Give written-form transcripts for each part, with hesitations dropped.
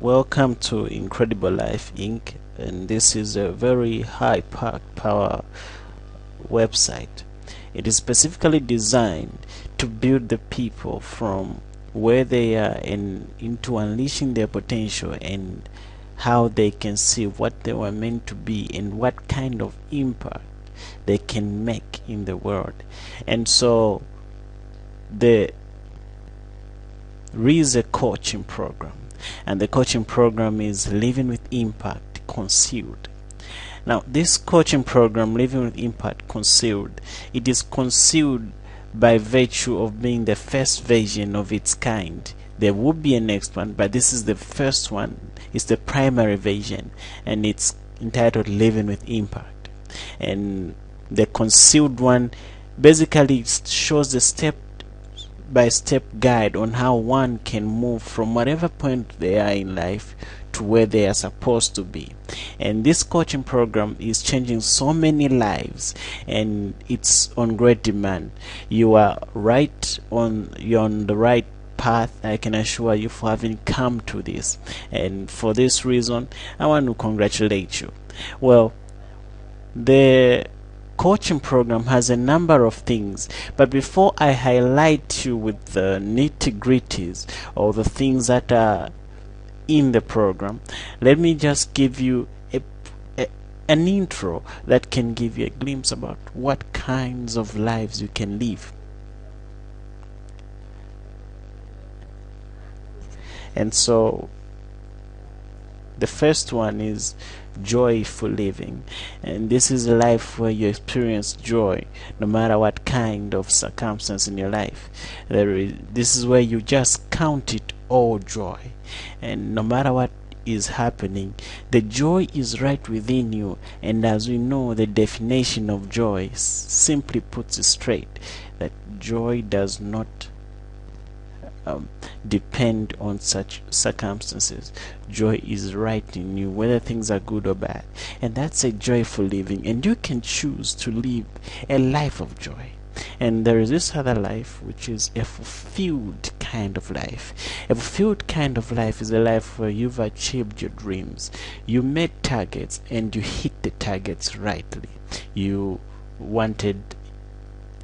Welcome to Incredible Life Inc. And this is a very high power website. It is specifically designed to build the people from where they are and into unleashing their potential and how they can see what they were meant to be and what kind of impact they can make in the world. And so there is a coaching program, and the coaching program is Living with Impact Concealed. Now, this coaching program, Living with Impact Concealed, it is concealed by virtue of being the first version of its kind. There will be a next one, but this is the first one. It's the primary version, and it's entitled Living with Impact. And the concealed one basically shows the step-by-step guide on how one can move from whatever point they are in life to where they are supposed to be. And this coaching program is changing so many lives, and it's on great demand. You're on the right path. I can assure you, for having come to this. And for this reason, I want to congratulate you. Well, the coaching program has a number of things, but before I highlight you with the nitty-gritties or the things that are in the program, let me just give you an intro that can give you a glimpse about what kinds of lives you can live. And so the first one is joyful living, and this is a life where you experience joy no matter what kind of circumstance in your life. This is where you just count it all joy, and no matter what is happening, the joy is right within you. And as we know, the definition of joy simply puts it straight that joy does not depend on such circumstances. Joy is right in you, whether things are good or bad, and that's a joyful living. And you can choose to live a life of joy. And there is this other life, which is a fulfilled kind of life. A fulfilled kind of life is a life where you've achieved your dreams. You made targets and you hit the targets rightly. You wanted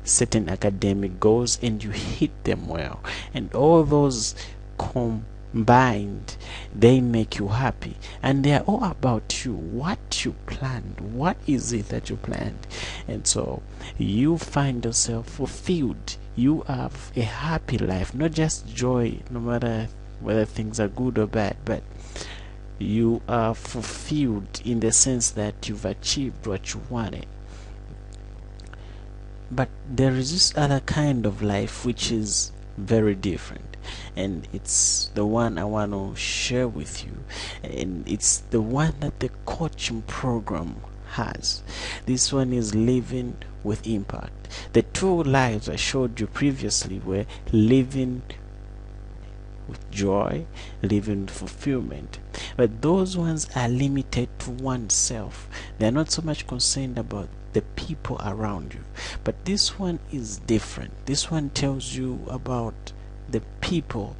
certain academic goals and you hit them well, and all those combined, they make you happy, and they are all about you, what you planned. What is it that you planned? And so you find yourself fulfilled. You have a happy life, not just joy no matter whether things are good or bad, but you are fulfilled in the sense that you've achieved what you wanted. But there is this other kind of life which is very different, and it's the one I want to share with you, and it's the one that the coaching program has. This one is Living with Impact. The two lives I showed you previously were living with joy, living with fulfillment, but those ones are limited to oneself. They are not so much concerned about the people around you, but this one is different. This one tells you about the people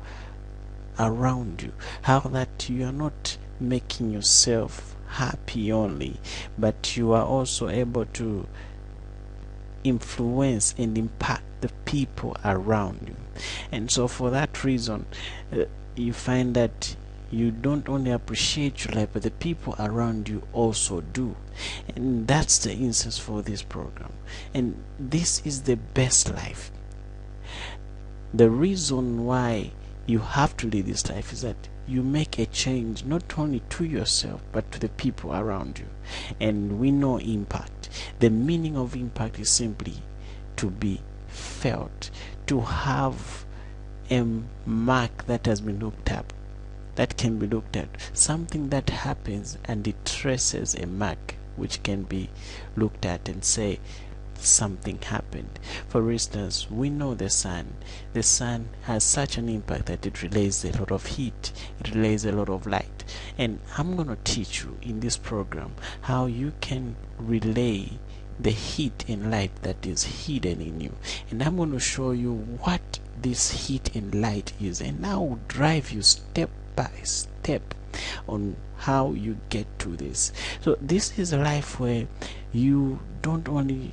around you, how that you are not making yourself happy only, but you are also able to influence and impact the people around you. And so for that reason, you find that you don't only appreciate your life, but the people around you also do. And that's the instance for this program. And this is the best life. The reason why you have to live this life is that you make a change not only to yourself but to the people around you. And we know impact. The meaning of impact is simply to be felt, to have a mark that has been looked up, that can be looked at, something that happens and it traces a mark which can be looked at and say something happened. For instance, we know the sun has such an impact that it relays a lot of heat, it relays a lot of light, and I'm going to teach you in this program how you can relay the heat and light that is hidden in you, and I'm going to show you what this heat and light is, and I will drive you step by step on how you get to this. So this is a life where you don't only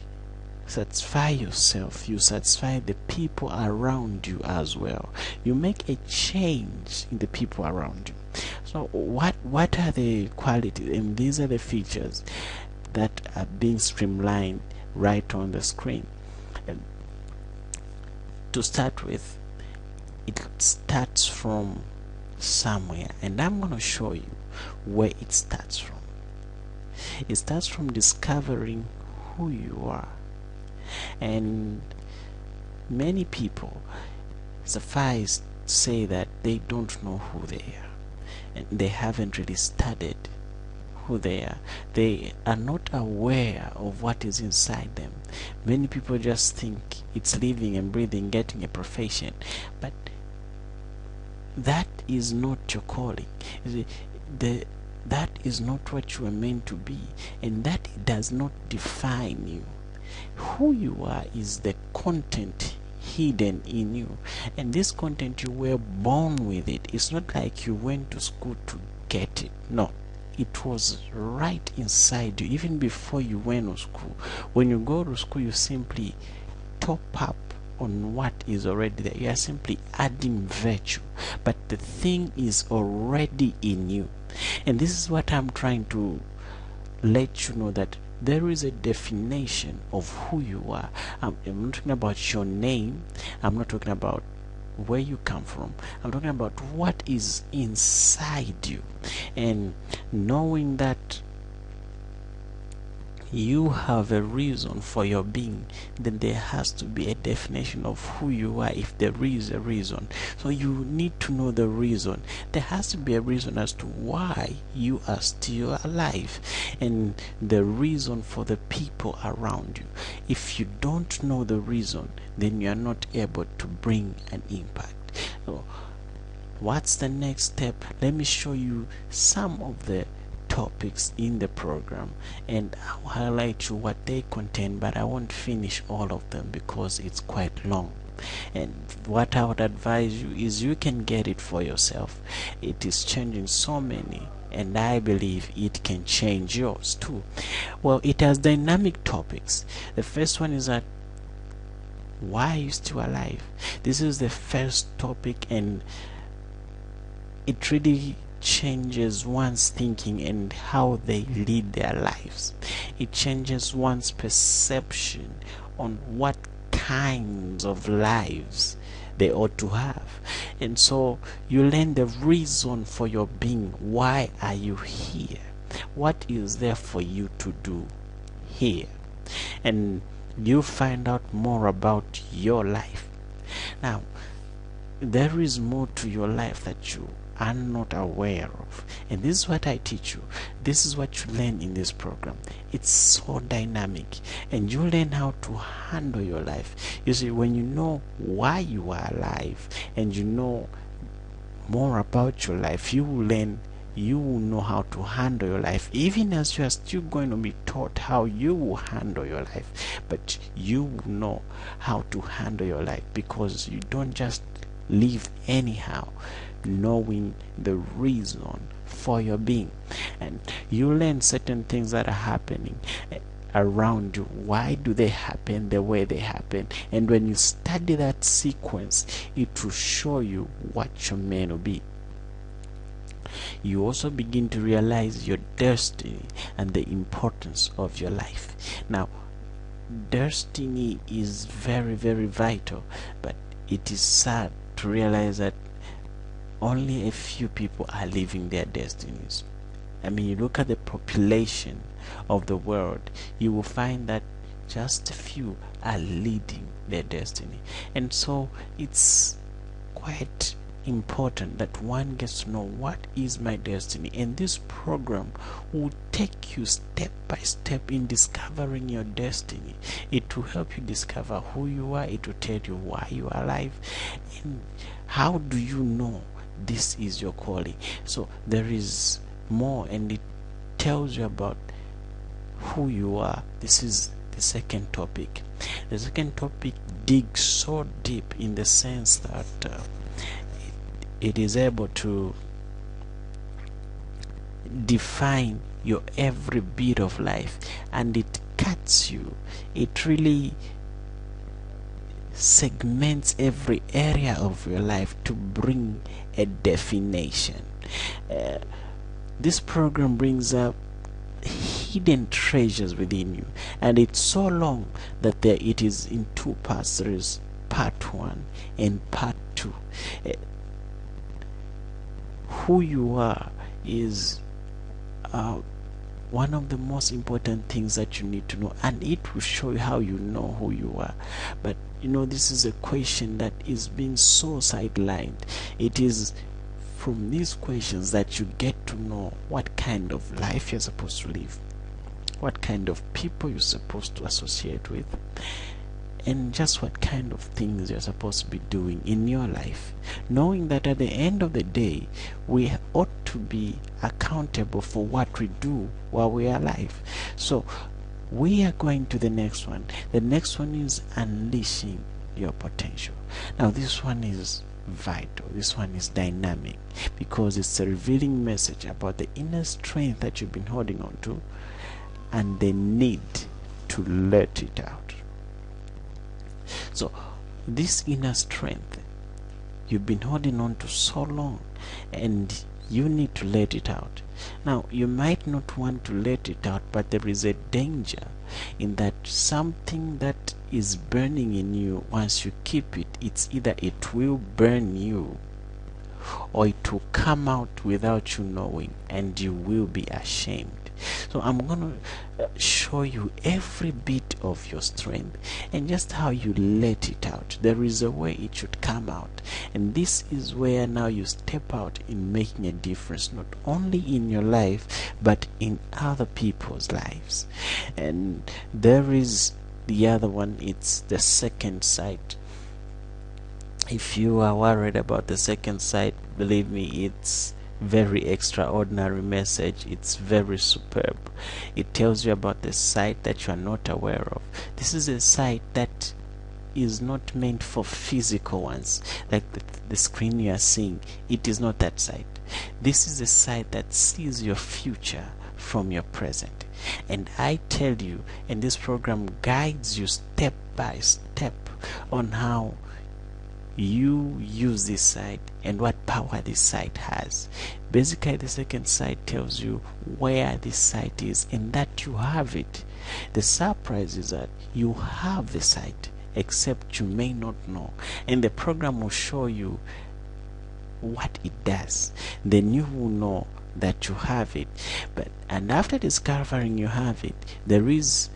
satisfy yourself, you satisfy the people around you as well. You make a change in the people around you. So what are the qualities, and these are the features that are being streamlined right on the screen. And to start with, it starts from somewhere, and I'm going to show you where it starts from. It starts from discovering who you are. And many people suffice say that they don't know who they are, and they haven't really studied who they are. They are not aware of what is inside them. Many people just think it's living and breathing, getting a profession, but that is not your calling. That is not what you are meant to be, and that does not define you. Who you are is the content hidden in you, and this content, you were born with it. It's not like you went to school to get it. No, it was right inside you even before you went to school. When you go to school, you simply top up on what is already there. You are simply adding virtue, but the thing is already in you. And this is what I'm trying to let you know, that there is a definition of who you are. I'm not talking about your name. I'm not talking about where you come from. I'm talking about what is inside you. And knowing that you have a reason for your being, then there has to be a definition of who you are, if there is a reason. So you need to know the reason. There has to be a reason as to why you are still alive, and the reason for the people around you. If you don't know the reason, then you are not able to bring an impact. So what's the next step? Let me show you some of the topics in the program, and I'll highlight you what they contain, but I won't finish all of them because it's quite long. And what I would advise you is you can get it for yourself. It is changing so many, and I believe it can change yours too. Well, it has dynamic topics. The first one is that why are you still alive? This is the first topic, and it really changes one's thinking and how they lead their lives. It changes one's perception on what kinds of lives they ought to have. And so you learn the reason for your being. Why are you here? What is there for you to do here? And you find out more about your life. Now, there is more to your life that you are not aware of, and this is what I teach you. This is what you learn in this program. It's so dynamic, and you learn how to handle your life. You see, when you know why you are alive and you know more about your life, you will learn, you will know how to handle your life, even as you are still going to be taught how you will handle your life. But you will know how to handle your life, because you don't just live anyhow, knowing the reason for your being. And you learn certain things that are happening around you. Why do they happen the way they happen? And when you study that sequence, it will show you what you're meant to be. You also begin to realize your destiny and the importance of your life. Now, destiny is very, very vital, but it is sad to realize that only a few people are living their destinies. I mean, you look at the population of the world, you will find that just a few are leading their destiny. And so it's quite important that one gets to know what is my destiny, and this program will take you step by step in discovering your destiny. It will help you discover who you are. It will tell you why you are alive, and how do you know this is your calling. So there is more, and it tells you about who you are. This is the second topic. The second topic digs so deep in the sense that it is able to define your every bit of life, and it cuts you. It really segments every area of your life to bring a definition. This program brings up hidden treasures within you, and it's so long that it is in two parts. There is part 1 and part 2. Who you are is one of the most important things that you need to know, and it will show you how you know who you are. But this is a question that is being so sidelined. It is from these questions that you get to know what kind of life you're supposed to live, what kind of people you're supposed to associate with, and just what kind of things you're supposed to be doing in your life, knowing that at the end of the day we ought to be accountable for what we do while we are alive. So we are going to the next one. The next one is unleashing your potential. Now this one is vital, this one is dynamic, because it's a revealing message about the inner strength that you've been holding on to and the need to let it out. So this inner strength you've been holding on to so long, and you need to let it out. Now you might not want to let it out, but there is a danger in that something that is burning in you, once you keep it, it's either it will burn you or it will come out without you knowing, and you will be ashamed. So I'm going to show you every bit of your strength and just how you let it out. There is a way it should come out, and this is where now you step out in making a difference, not only in your life but in other people's lives. And there is the other one, it's the second sight. If you are worried about the second sight, believe me, it's very extraordinary message. It's very superb. It tells you about the sight that you are not aware of. This is a sight that is not meant for physical ones, like the screen you are seeing. It is not that sight. This is a sight that sees your future from your present. And I tell you, and this program guides you step by step on how you use this sight and what power this sight has. Basically, the second sight tells you where this sight is and that you have it. The surprise is that you have the sight, except you may not know, and the program will show you what it does. Then you will know that you have it. And after discovering you have it, there is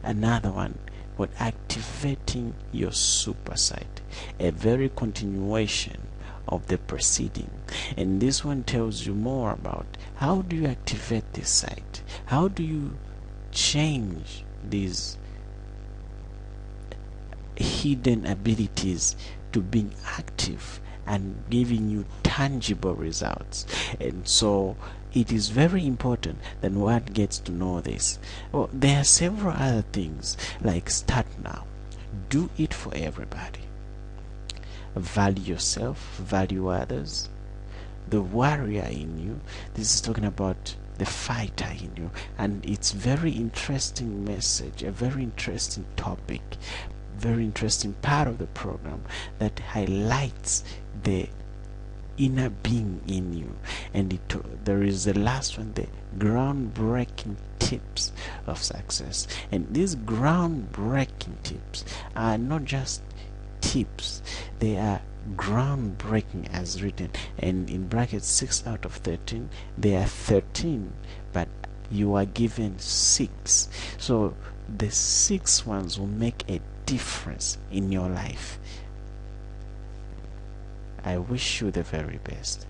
another one, but activating your super sight, a very continuation of the preceding. And this one tells you more about how do you activate this sight, how do you change these hidden abilities to being active and giving you tangible results. And so it is very important that one gets to know this. Well, there are several other things, like start now, do it for everybody, value yourself, value others, the warrior in you. This is talking about the fighter in you, and it's very interesting message, a very interesting topic, very interesting part of the program that highlights the inner being in you. And there is the last one, the groundbreaking tips of success. And these groundbreaking tips are not just tips, they are groundbreaking as written, and in brackets 6 out of 13. They are 13, but you are given 6, so the 6 ones will make a difference in your life. I wish you the very best.